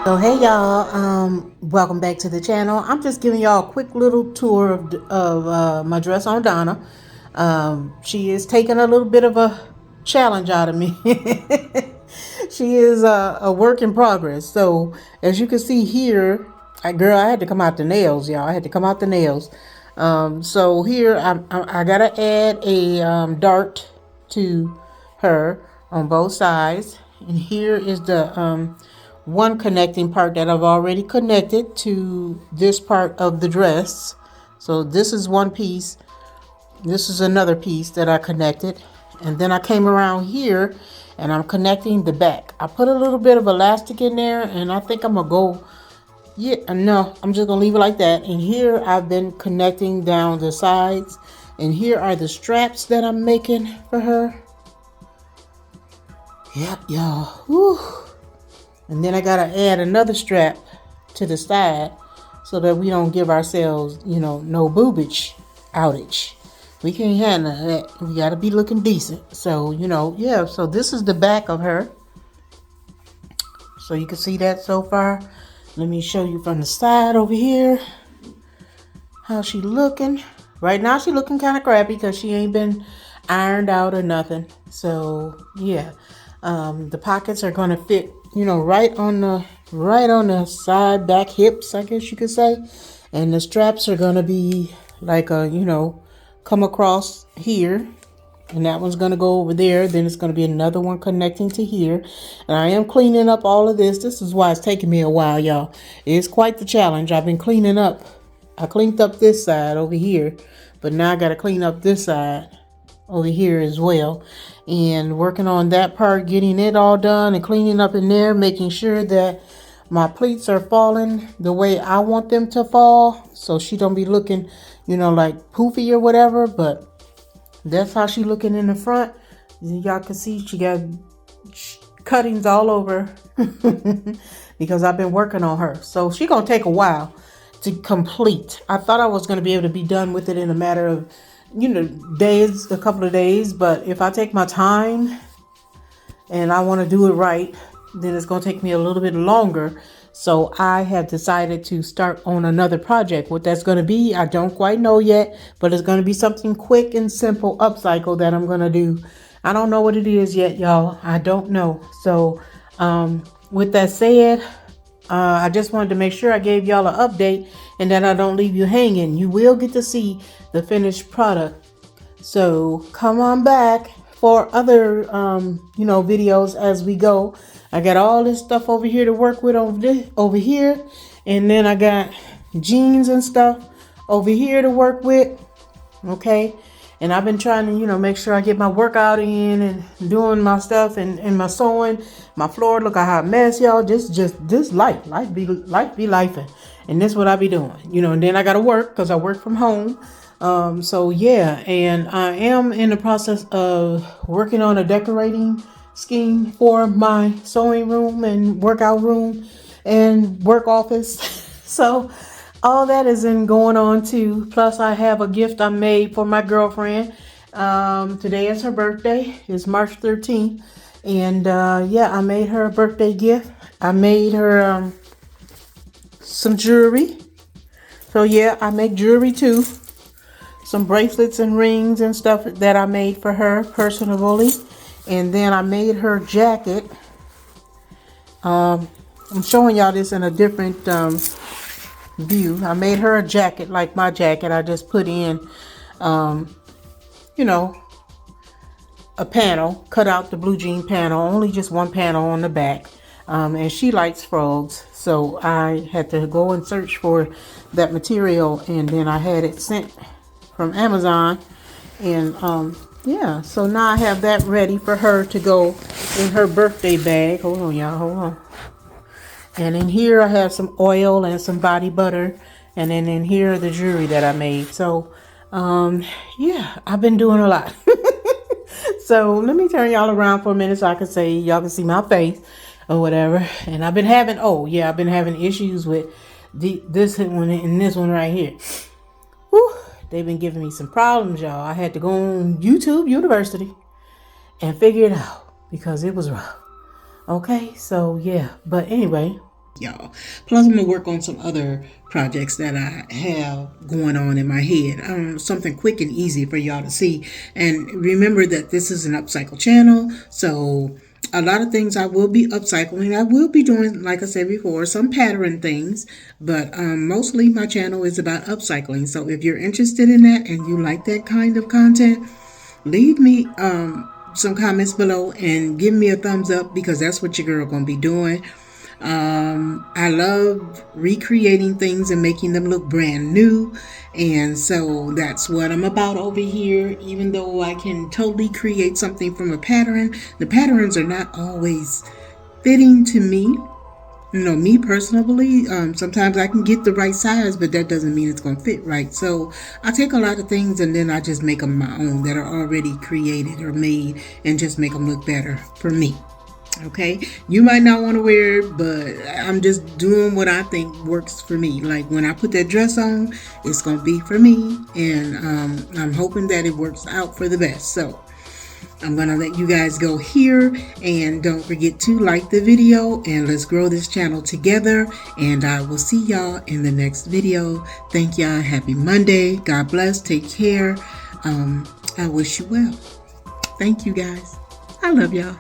So hey y'all, welcome back to the channel. I'm just giving y'all a quick little tour of my dress on Donna. She is taking a little bit of a challenge out of me. She is a work in progress. So as you can see here, I had to come out the nails, y'all. I had to come out the nails. So here I gotta add a dart to her on both sides, and here is the one connecting part that I've already connected to this part of the dress. So this is one piece, this is another piece that I connected, and then I came around here and I'm connecting the back. I put a little bit of elastic in there, and I think I'm gonna go, no, I'm just gonna leave it like that. And here I've been connecting down the sides, and here are the straps that I'm making for her. Yep, y'all. Woo. And then I gotta add another strap to the side so that we don't give ourselves, no boobage outage. We can't handle that. We gotta be looking decent. So, yeah, so this is the back of her. So you can see that so far. Let me show you from the side over here how she looking. Right now she looking kind of crappy because she ain't been ironed out or nothing. So yeah, the pockets are gonna fit, right on the side back hips, I guess you could say. And the straps are gonna be like come across here. And that one's going to go over there. Then it's going to be another one connecting to here. And I am cleaning up all of this. This is why it's taking me a while, y'all. It's quite the challenge. I've been cleaning up. I cleaned up this side over here. But now I got to clean up this side over here as well. And working on that part, getting it all done and cleaning up in there. Making sure that my pleats are falling the way I want them to fall. So she don't be looking, like poofy or whatever. But that's how she looking in the front. Y'all can see she got cuttings all over because I've been working on her. So she gonna take a while to complete. I thought I was gonna be able to be done with it in a matter of, days, a couple of days. But if I take my time and I want to do it right, then it's gonna take me a little bit longer. So I have decided to start on another project. What that's going to be, I don't quite know yet, but it's going to be something quick and simple upcycle that I'm going to do. I don't know what it is yet, y'all. I don't know. So with that said, I just wanted to make sure I gave y'all an update and that I don't leave you hanging. You will get to see the finished product. So come on back for other, videos as we go. I got all this stuff over here to work with over here. And then I got jeans and stuff over here to work with. Okay. And I've been trying to, make sure I get my workout in and doing my stuff and my sewing. My floor look a hot mess, y'all. Just life be lifing. And this is what I be doing, and then I got to work because I work from home. So yeah, and I am in the process of working on a decorating scheme for my sewing room and workout room and work office. So all that is going on too. Plus I have a gift I made for my girlfriend. Today is her birthday. It's March 13th. And yeah, I made her a birthday gift. I made her some jewelry. So yeah, I make jewelry too. Some bracelets and rings and stuff that I made for her personally. And then I made her jacket. I'm showing y'all this in a different view. I made her a jacket like my jacket. I just put in, a panel, cut out the blue jean panel, only just one panel on the back. And she likes frogs. So I had to go and search for that material, and then I had it sent from Amazon. And yeah, so now I have that ready for her to go in her birthday bag. Hold on, y'all, hold on. And in here I have some oil and some body butter, and then in here are the jewelry that I made. So yeah, I've been doing a lot. So let me turn y'all around for a minute so I can say y'all can see my face or whatever. And I've been having issues with this one and this one right here. Whew. They've been giving me some problems, y'all. I had to go on YouTube University and figure it out because it was rough. Okay, so yeah. But anyway, y'all. Plus, I'm gonna work on some other projects that I have going on in my head. Something quick and easy for y'all to see. And remember that this is an upcycle channel, so a lot of things I will be upcycling. I will be doing, like I said before, some pattern things, but mostly my channel is about upcycling. So if you're interested in that and you like that kind of content, leave me some comments below and give me a thumbs up, because that's what your girl gonna be doing. I love recreating things and making them look brand new, and so that's what I'm about over here. Even though I can totally create something from a pattern, the patterns are not always fitting to me. You know, me personally, sometimes I can get the right size, but that doesn't mean it's going to fit right. So I take a lot of things and then I just make them my own that are already created or made, and just make them look better for me. Okay, you might not want to wear it, but I'm just doing what I think works for me. Like when I put that dress on, it's going to be for me, and I'm hoping that it works out for the best. So I'm going to let you guys go here, and don't forget to like the video, and let's grow this channel together, and I will see y'all in the next video. Thank y'all. Happy Monday. God bless. Take care. I wish you well. Thank you guys. I love y'all.